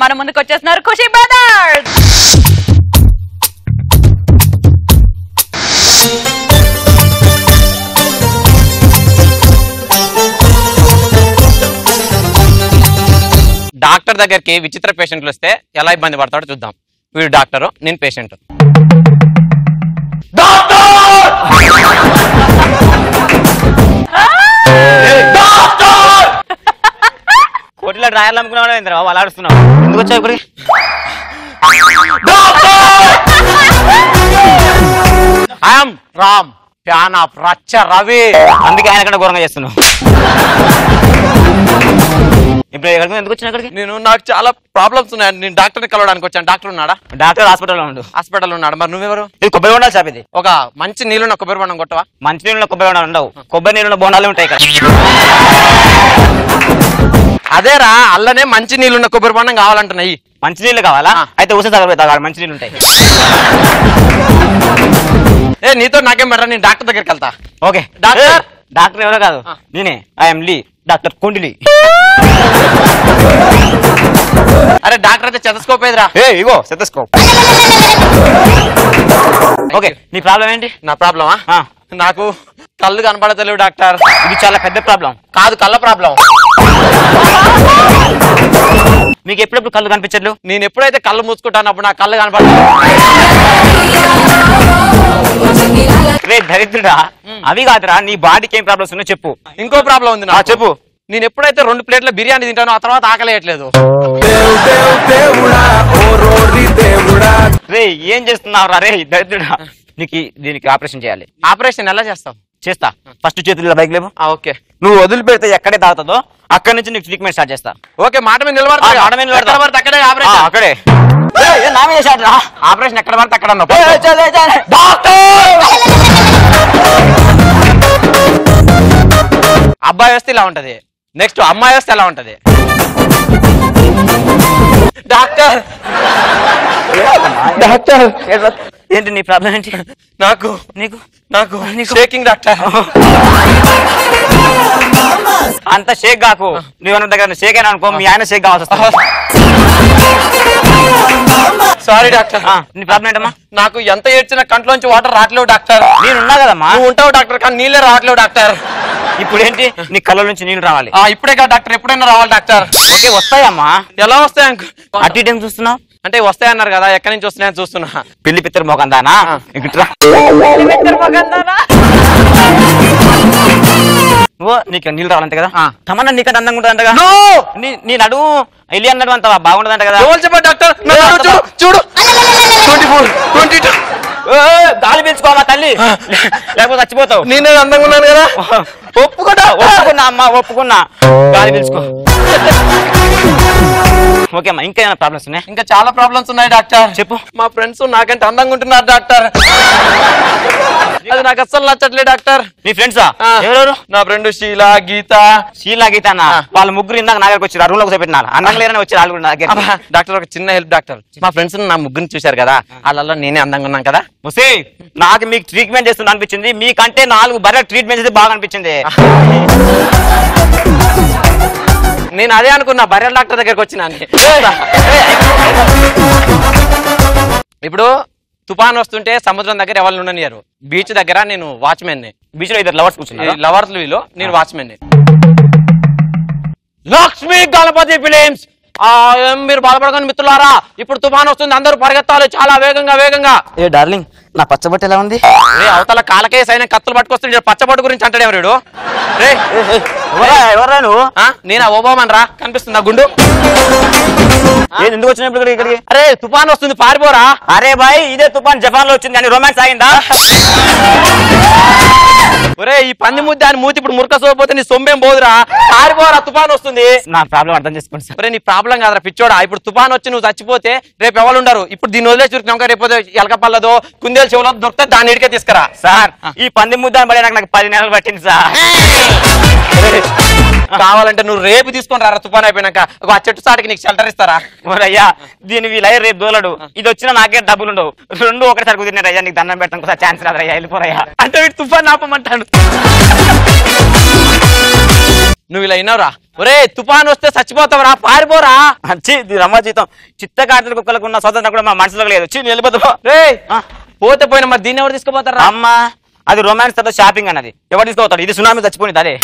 మన ముందుకు వచ్చేస్తున్నారు ఖుషి బ్రదర్స్. డాక్టర్ దగ్గరికి విచిత్ర పేషెంట్లు వస్తే ఎలా ఇబ్బంది పడతాడో చూద్దాం. వీడు డాక్టరు, నేను పేషెంట్. కోటిలో డ్రాయర్లు అమ్ముకున్నావు వాళ్ళు ఆడుస్తున్నావు. ఎందుకు వచ్చావు ఇక్కడికి? ఐఎమ్ రామ్, ఫ్యాన్ ఆఫ్ రచ్చ రవి. అందుకే ఆయన కన్నా ఘోరంగా చేస్తున్నావు. ఇప్పుడు ఎందుకు వచ్చిన ఇక్కడికి? నాకు చాలా ప్రాబ్లమ్స్ ఉన్నాయి. నేను డాక్టర్ని కలవడానికి వచ్చాను. డాక్టర్ ఉన్నాడా? డాక్టర్ హాస్పిటల్లో ఉండు. హాస్పిటల్ ఉన్నాడు. మరి నువ్వెవరు? ఇది కొబ్బరి బొండాలు షాప్. ఇది ఒక మంచి నీళ్ళున్న కొబ్బరి బొండం కొట్టవా? మంచి నీళ్ళలో కొబ్బరి బొండాలు ఉండవు, కొబ్బరి నీళ్ళలో బొండాలు ఉంటాయి ఇక్కడ. అదేరా, అల్లనే మంచి నీళ్ళున్న కొబ్బరి బొండం కావాలంటున్నాయి. మంచి నీళ్ళు కావాలా? అయితే ఉసే తగలబెట్టాలి, మంచి నీళ్ళు ఉంటాయి. నీతో నాకేం బెటర్, నేను డాక్టర్ దగ్గరికి వెళ్తా. ఓకే. డాక్టర్? డాక్టర్ ఎవరో కాదు, నేనే. I'm Lee, doctor Kondili. అరే డాక్టర్ అయితే స్టెథోస్కోప్ ఏదిరా? ఇగో స్టెథోస్కోప్. ఓకే, నీ ప్రాబ్లం ఏంటి? నా ప్రాబ్లమా? నాకు కళ్ళు కనపడతలేవు డాక్టర్. ఇది చాలా పెద్ద ప్రాబ్లం. కాదు, కళ్ళ ప్రాబ్లం. మీకు ఎప్పుడెప్పుడు కళ్ళు కనిపించట్లు? నేను ఎప్పుడైతే కళ్ళు మూసుకుంటాను అప్పుడు నా కళ్ళు కనపడలేదు. రే దరిద్రుడా, అవి కాదురా, నీ బాడీకి ఏం ప్రాబ్లమ్స్ ఉన్నాయో చెప్పు. ఇంకో ప్రాబ్లం ఉంది నా. చెప్పు. నేను ఎప్పుడైతే 2 ప్లేట్ల బిర్యానీ తింటానో ఆ తర్వాత ఆకలేయట్లేదు. రే ఏం చేస్తున్నావు రా? రే దరిద్రుడా, నీకు దీనికి ఆపరేషన్ చేయాలి. ఆపరేషన్ ఎలా చేస్తావు? చేస్తా. ఫస్ట్ చేతుల్లో బైక్ లేవు. ఓకే. నువ్వు వదిలిపెడితే ఎక్కడే తాగుతుందో అక్కడి నుంచి నీకు ట్రీట్మెంట్ స్టార్ట్ చేస్తా. ఓకే, మాట మీద నిలబడతా. అక్కడే అక్కడే ఆపరేషన్ ఎక్కడ పడితే అక్కడ. అబ్బాయి వస్తే ఇలా ఉంటది, నెక్స్ట్ అమ్మాయి వస్తే ఎలా ఉంటది? డాక్టర్ డాక్టర్ ఏంటి నీ ప్రాబ్లం ఏంటి? నాకు నీకు నాకు షేకింగ్ డాక్టర్. అంత షేక్ కాకు. నువ్వు దగ్గర షేక్ అయినా అనుకో, మీ ఆయన షేక్ కావాల్సి వస్తుంది. Sorry doctor. నీ ప్రాబ్లం ఏంటమ్మా? నాకు ఎంత ఏడ్చినా కంట్లోంచి వాటర్ రావట్లేవు డాక్టర్. నేను ఉన్నా కదమ్మా. నువ్వు ఉంటావు డాక్టర్, కానీ నీళ్ళే రావట్లేవు డాక్టర్. ఇప్పుడు ఏంటి? నీ కళ్ళ నుంచి నీళ్ళు రావాలి. ఇప్పుడే కాదు డాక్టర్, ఎప్పుడైనా రావాలి డాక్టర్. ఓకే, వస్తాయమ్మా. ఎలా వస్తాయి? అటు ఇటు ఏం చూస్తున్నావు? అంటే వస్తాయన్నారు కదా, ఎక్కడి నుంచి వస్తున్నాయని చూస్తున్నా. పిల్లి పిత్తర మోకందానా? నీకు నీళ్ళు రావాలంటే కదా. తమన్నా నీకంటే అందంగా ఉంటుందంటగా. నీ నడువు ఎల్లి అన్నాడు అంత బాగుండదంట కదా. డాక్టర్ చూడు, 24, 22. గాలి పీల్చుకోవా తల్లి, లేకపోతే చచ్చిపోతావు. నేనే అందంగా ఉన్నాను కదా. ఒప్పుకున్నా అమ్మా, ఒప్పుకున్నా. గాలి పీల్చుకో. ఓకే అమ్మా, ఇంకా ఏమైనా ప్రాబ్లమ్స్ ఉన్నాయి? ఇంకా చాలా ప్రాబ్లమ్స్ ఉన్నాయి డాక్టర్. చెప్పు. మా ఫ్రెండ్స్ నాకంటే అందంగా ఉంటున్నారు డాక్టర్. అది నాకు అస్సలు నచ్చట్లే డాక్టర్. నీ ఫ్రెండ్సా? ఎవరెవరు? నా ఫ్రెండ్ షీలా, గీత. షీలా, గీత అన్న వాళ్ళ ముగ్గురు ఇందాక నా దగ్గరకు వచ్చారు. రూమ్ లో కూర్చోబెట్టినారు. అందంగా లేరని వచ్చారు వాళ్ళు కూడా. డాక్టర్ ఒక చిన్న హెల్ప్ డాక్టర్. మా ఫ్రెండ్స్ నా ముగ్గురిని చూశారు కదా, వాళ్ళలో నేనే అందంగా ఉన్నాను కదా. ముసే, నాకు మీకు ట్రీట్మెంట్ చేస్తున్నా అనిపించింది. మీకంటే 4 బర్రె ట్రీట్మెంట్ చేస్తే బాగా అనిపించింది. నేను అదే అనుకున్నా, బర్రెల డాక్టర్ దగ్గరకు వచ్చినా. ఇప్పుడు తుఫాన్ వస్తుంటే సముద్రం దగ్గర ఎవరు ఉండనియరు. బీచ్ దగ్గర నేను వాచ్మెన్ ని. బీచ్ లో 2 లవర్స్ కూర్చున్నారు. లవర్స్ వీలో నేను వాచ్మెన్ ని. లక్ష్మీ గణపతి ఫిలిమ్స్. మీరు బాధపడకండి మిత్రులారా, ఇప్పుడు తుఫాన్ వస్తుంది, అందరూ పరిగెత్తాలి చాలా వేగంగా వేగంగా. ఏ డార్లింగ్, నా పచ్చబొట్టు ఎలా ఉంది? అవతల కాలకేస్ అయినా కత్తులు పట్టుకొస్తుంది. పచ్చబొట్టు గురించి అంటాడు ఎవరు? ఎవరా నువ్వు? నేను ఓబామన్ రా, కనిపిస్తుందా గుండు? ఎందుకు వచ్చినప్పుడు ఇక్కడికి? అరే తుఫాన్ వస్తుంది, పారిపోరా. అరే బాయ్, ఇదే తుఫాన్ జపాన్ లో వచ్చింది కానీ రొమాన్స్ ఆగిందా? ఒరే ఈ పంది ముద్ద అని మూతి ఇప్పుడు మురక సోపోతే నీ సొమ్మేం పోదురా, పారిపోరా, తుఫాన్ వస్తుంది. నా ప్రాబ్లం అర్థం చేసుకోండి సార్. ఒరే నీ ప్రాబ్లం కాదురా పిచ్చోడా, ఇప్పుడు తుఫాన్ వచ్చి నువ్వు చచ్చిపోతే రేపు ఎవరు ఉండరు. ఇప్పుడు దీని వదిలేసి చూరుకున్నాక రేపు ఎలకపల్లదో కుందేలు చెవులో దొరికితే దాన్ని ఇడికే తీసుకురా. సార్ ఈ పంది ముద్ద పడే నాకు 10 నెలలు పట్టింది సార్. కావాలంటే నువ్వు రేపు తీసుకొని రారా, తుఫాన్ అయిపోయినాక ఆ చెట్టు సాటికి నీకు షెల్టర్ ఇస్తారా? అయ్యా దీని వీళ్ళయ్య రేపు దోలడు, ఇది వచ్చినా నాకే డబ్బులు ఉండవు. 2 ఒకటిసారి కుదిరినారు అయ్యా, నీకు దండం పెట్టడం ఛాన్స్ రాదయ్యా, వెళ్ళిపోరయ్యా. అంటే వీడు తుఫాన్ ఆపమంటాడు. నువ్వు ఇలా అయినావురా. ఒరే తుఫాన్ వస్తే చచ్చిపోతావురా, పారిపోరా. రమ్మ జీతం చిత్త కాటల కుక్కలకు ఉన్న స్వతంత్రం కూడా మా మనసులో లేదు. వెళ్ళిపోతా రే పోతే పోయినా మరి దీన్ని ఎవరు తీసుకుపోతారా? అమ్మా అది రొమాన్స్ తర్వాత షాపింగ్ అన్నది ఎవరు తీసుకోతాడు? ఇది సునామీ చచ్చిపోయింది అదే.